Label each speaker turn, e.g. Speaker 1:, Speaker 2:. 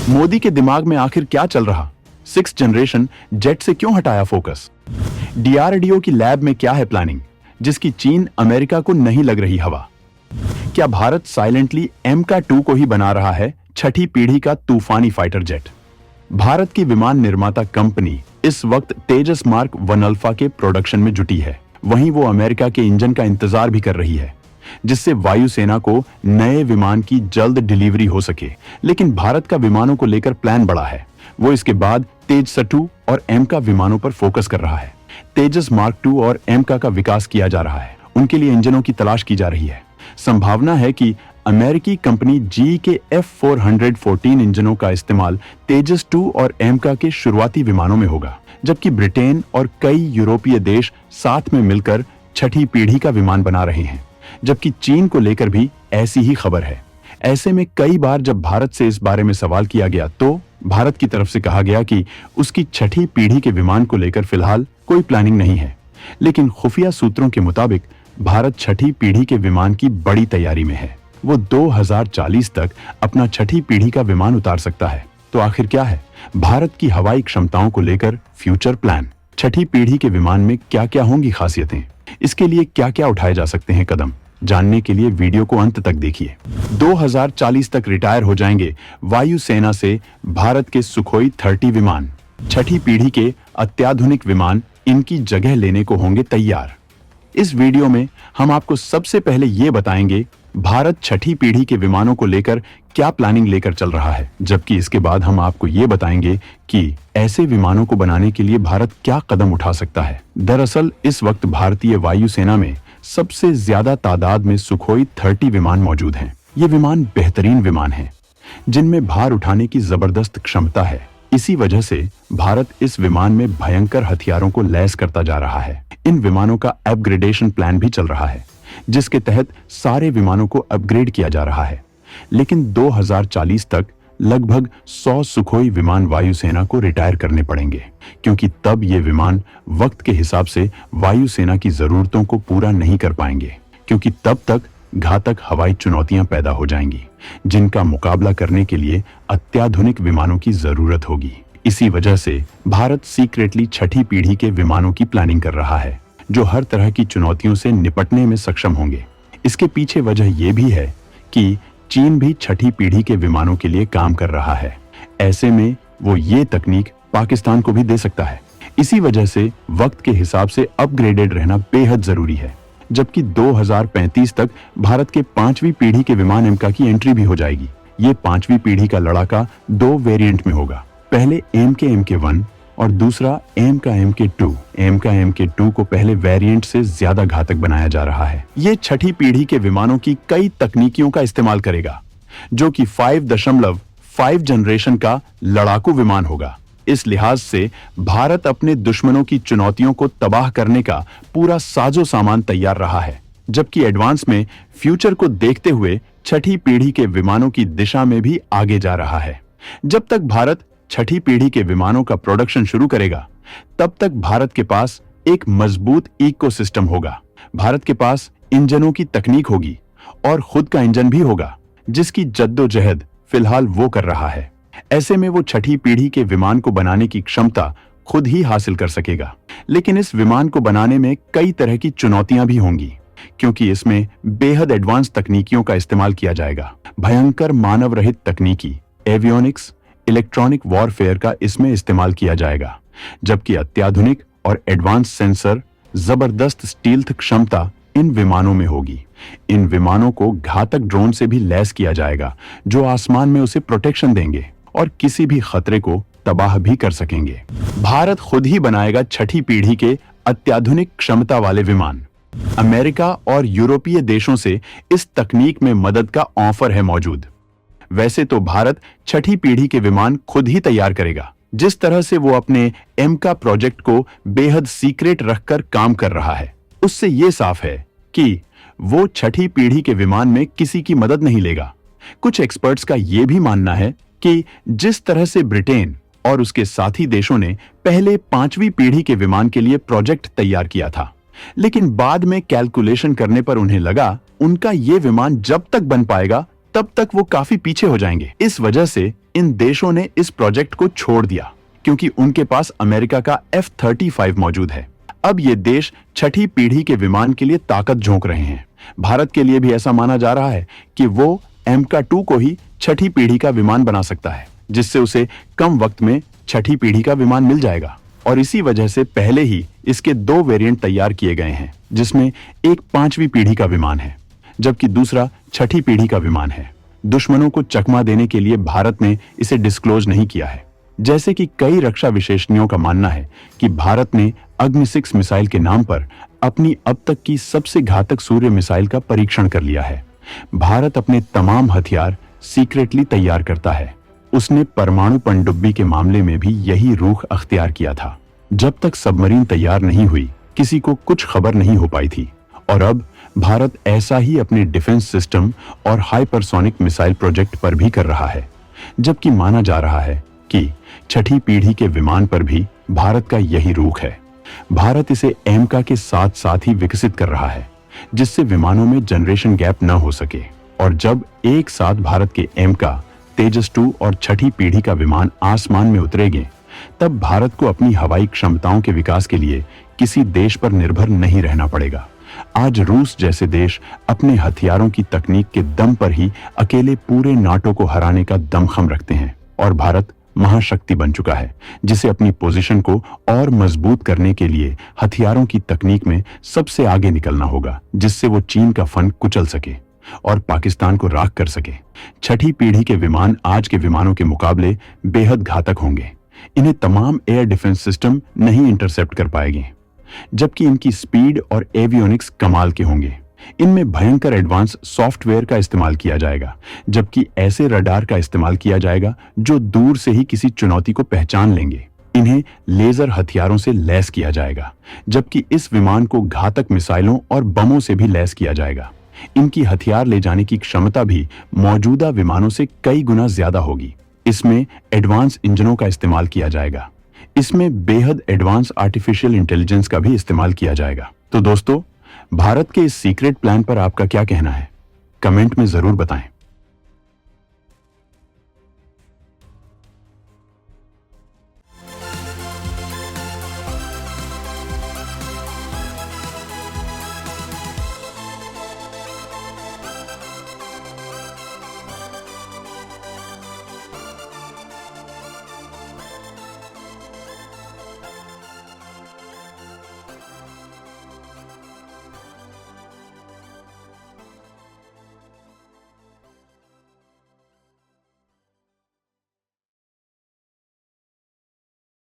Speaker 1: मोदी के दिमाग में आखिर क्या चल रहा? 6th जनरेशन जेट से क्यों हटाया फोकस? डीआरडीओ की लैब में क्या है प्लानिंग जिसकी चीन अमेरिका को नहीं लग रही हवा? क्या भारत साइलेंटली MK2 को ही बना रहा है छठी पीढ़ी का तूफानी फाइटर जेट? भारत की विमान निर्माता कंपनी इस वक्त तेजस मार्क 1 अल्फा के प्रोडक्शन में जुटी है। वहीं वो अमेरिका के इंजन का इंतजार भी कर रही है जिससे वायुसेना को नए विमान की जल्द डिलीवरी हो सके। लेकिन भारत का विमानों को लेकर प्लान बड़ा है। वो इसके बाद तेजस-2 और MK विमानों पर फोकस कर रहा है। तेजस मार्क 2 और MK का विकास किया जा रहा है। उनके लिए इंजनों की तलाश की जा रही है। संभावना है कि अमेरिकी कंपनी GE के F414 इंजनों का इस्तेमाल तेजस-2 और MK के शुरुआती विमानों में होगा, जबकि ब्रिटेन और कई यूरोपीय देश साथ में मिलकर छठी पीढ़ी का विमान बना रहे हैं। जबकि चीन को लेकर भी ऐसी ही खबर है। ऐसे में कई बार जब भारत से इस बारे में सवाल किया गया तो भारत की तरफ से कहा गया कि उसकी छठी पीढ़ी के विमान को लेकर फिलहाल कोई प्लानिंग नहीं है। लेकिन खुफिया सूत्रों के मुताबिक भारत छठी पीढ़ी के विमान की बड़ी तैयारी में है। वो 2040 तक अपना छठी पीढ़ी का विमान उतार सकता है। तो आखिर क्या है भारत की हवाई क्षमताओं को लेकर फ्यूचर प्लान? छठी पीढ़ी के विमान में क्या क्या होंगी खासियतें? इसके लिए क्या क्या उठाए जा सकते हैं कदम? जानने के लिए वीडियो को अंत तक देखिए। 2040 तक रिटायर हो जाएंगे वायुसेना से भारत के सुखोई 30 विमान। छठी पीढ़ी के अत्याधुनिक विमान इनकी जगह लेने को होंगे तैयार। इस वीडियो में हम आपको सबसे पहले ये बताएंगे भारत छठी पीढ़ी के विमानों को लेकर क्या प्लानिंग लेकर चल रहा है, जबकि इसके बाद हम आपको ये बताएंगे कि ऐसे विमानों को बनाने के लिए भारत क्या कदम उठा सकता है। दरअसल इस वक्त भारतीय वायुसेना में सबसे ज्यादा तादाद में सुखोई 30 विमान मौजूद हैं। ये विमान बेहतरीन विमान हैं, जिनमें भार उठाने की जबरदस्त क्षमता है। इसी वजह से भारत इस विमान में भयंकर हथियारों को लैस करता जा रहा है। इन विमानों का अपग्रेडेशन प्लान भी चल रहा है, जिसके तहत सारे विमानों को अपग्रेड किया जा रहा है। लेकिन 2040 तक लगभग 100 सुखोई विमान वायुसेना को रिटायर करने पड़ेंगे, क्योंकि तब ये विमान वक्त के हिसाब से वायुसेना की जरूरतों को पूरा नहीं कर पाएंगे, क्योंकि तब तक घातक हवाई चुनौतियां पैदा हो जाएंगी, जिनका मुकाबला करने के लिए अत्याधुनिक विमानों की जरूरत होगी। इसी वजह से भारत सीक्रेटली छठी पीढ़ी के विमानों की प्लानिंग कर रहा है, जो हर तरह की चुनौतियों से निपटने में सक्षम होंगे। इसके पीछे वजह यह भी है कि चीन भी छठी पीढ़ी के विमानों के लिए काम कर रहा है। ऐसे में वो ये तकनीक पाकिस्तान को भी दे सकता है। इसी वजह से वक्त के हिसाब से अपग्रेडेड रहना बेहद जरूरी है। जबकि 2035 तक भारत के 5वीं पीढ़ी के विमान MK की एंट्री भी हो जाएगी। ये 5वीं पीढ़ी का लड़ाका 2 वेरिएंट में होगा। पहले MK-1 और दूसरा MK-2। MK-2 को पहले वेरिएंट से ज्यादा घातक बनाया जा रहा है। ये छठी पीढ़ी के विमानों की कई तकनीकियों का इस्तेमाल करेगा, जो कि 5.5 जनरेशन का लड़ाकू विमान होगा। इस लिहाज से भारत अपने दुश्मनों की चुनौतियों को तबाह करने का पूरा साजो सामान तैयार रहा है, जबकि एडवांस में फ्यूचर को देखते हुए छठी पीढ़ी के विमानों की दिशा में भी आगे जा रहा है। जब तक भारत छठी पीढ़ी के विमानों का प्रोडक्शन शुरू करेगा, तब तक भारत के पास एक मजबूत इकोसिस्टम होगा। भारत के पास इंजनों की तकनीक होगी और खुद का इंजन भी होगा, जिसकी जद्दोजहद फिलहाल वो कर रहा है। ऐसे में वो छठी पीढ़ी के विमान को बनाने की क्षमता खुद ही हासिल कर सकेगा। लेकिन इस विमान को बनाने में कई तरह की चुनौतियां भी होंगी, क्योंकि इसमें बेहद एडवांस तकनीकियों का इस्तेमाल किया जाएगा। भयंकर मानव रहित तकनीकी, एवियोनिक्स, इलेक्ट्रॉनिक वॉरफेयर का इसमें इस्तेमाल किया जाएगा, जबकि अत्याधुनिक और एडवांस सेंसर, जबरदस्त स्टील्थ क्षमता इन विमानों में होगी। इन विमानों को घातक ड्रोन से भी लैस किया जाएगा, जो आसमान में उसे प्रोटेक्शन देंगे और किसी भी खतरे को तबाह भी कर सकेंगे। भारत खुद ही बनाएगा छठी पीढ़ी के अत्याधुनिक क्षमता वाले विमान। अमेरिका और यूरोपीय देशों से इस तकनीक में मदद का ऑफर है मौजूद। वैसे तो भारत छठी पीढ़ी के विमान खुद ही तैयार करेगा। जिस तरह से वो अपने MK प्रोजेक्ट को बेहद सीक्रेट रखकर काम कर रहा है, उससे ये साफ है कि वो छठी पीढ़ी के विमान में किसी की मदद नहीं लेगा। कुछ एक्सपर्ट्स का ये भी मानना है कि जिस तरह से ब्रिटेन और उसके साथी देशों ने पहले 5वीं पीढ़ी के विमान के लिए प्रोजेक्ट तैयार किया था, लेकिन बाद में कैलकुलेशन करने पर उन्हें लगा उनका ये विमान जब तक बन पाएगा तब तक वो काफी पीछे हो जाएंगे। इस वजह से इन देशों ने इस प्रोजेक्ट को छोड़ दिया, क्योंकि उनके पास अमेरिका का F-35 मौजूद है। अब ये देश छठी पीढ़ी के विमान के लिए ताकत झोंक रहे हैं। भारत के लिए भी ऐसा माना जा रहा है कि वो MK2 को ही छठी पीढ़ी का विमान बना सकता है, जिससे उसे कम वक्त में छठी पीढ़ी का विमान मिल जाएगा। और इसी वजह से पहले ही इसके 2 वेरिएंट तैयार किए गए हैं, जिसमें एक 5वीं पीढ़ी का विमान है, जबकि दूसरा छठी पीढ़ी का विमान है। दुश्मनों को चकमा देने के लिए भारत ने इसे डिस्क्लोज नहीं किया है। जैसे कि कई रक्षा विशेषज्ञों का मानना है कि भारत ने अग्नि-6 मिसाइल के नाम पर अपनी अब तक की सबसे घातक सूर्य मिसाइल का परीक्षण कर लिया है। भारत अपने तमाम हथियार सीक्रेटली तैयार करता है। उसने परमाणु पनडुब्बी के मामले में भी यही रुख अख्तियार किया था। जब तक सबमरीन तैयार नहीं हुई, किसी को कुछ खबर नहीं हो पाई थी। और अब भारत ऐसा ही अपने डिफेंस सिस्टम और हाइपरसोनिक मिसाइल प्रोजेक्ट पर भी कर रहा है, जबकि माना जा रहा है कि छठी पीढ़ी के विमान पर भी भारत का यही रुख है। भारत इसे MK के साथ साथ ही विकसित कर रहा है, जिससे विमानों में जनरेशन गैप न हो सके। और जब एक साथ भारत के MK, तेजस 2 और छठी पीढ़ी का विमान आसमान में उतरेंगे, तब भारत को अपनी हवाई क्षमताओं के विकास के लिए किसी देश पर निर्भर नहीं रहना पड़ेगा। आज रूस जैसे देश अपने हथियारों की तकनीक के दम पर ही अकेले पूरे नाटो को हराने का दमखम रखते हैं, और भारत महाशक्ति बन चुका है, जिसे अपनी पोजीशन को और मजबूत करने के लिए हथियारों की तकनीक में सबसे आगे निकलना होगा, जिससे वो चीन का फन कुचल सके और पाकिस्तान को राख कर सके। छठी पीढ़ी के विमान आज के विमानों के मुकाबले बेहद घातक होंगे। इन्हें तमाम एयर डिफेंस सिस्टम नहीं इंटरसेप्ट कर पाएंगे, जबकि इनकी स्पीड और एवियोनिक्स कमाल के होंगे। इनमें भयंकर एडवांस सॉफ्टवेयर का इस्तेमाल किया जाएगा, जबकि ऐसे रडार का इस्तेमाल किया जाएगा जो दूर से ही किसी चुनौती को पहचान लेंगे। इन्हें लेजर हथियारों से लैस किया जाएगा, जबकि इस विमान को घातक मिसाइलों और बमों से भी लैस किया जाएगा। इनकी हथियार ले जाने की क्षमता भी मौजूदा विमानों से कई गुना ज्यादा होगी। इसमें एडवांस इंजनों का इस्तेमाल किया जाएगा। इसमें बेहद एडवांस आर्टिफिशियल इंटेलिजेंस का भी इस्तेमाल किया जाएगा। तो दोस्तों, भारत के इस सीक्रेट प्लान पर आपका क्या कहना है? कमेंट में जरूर बताएं।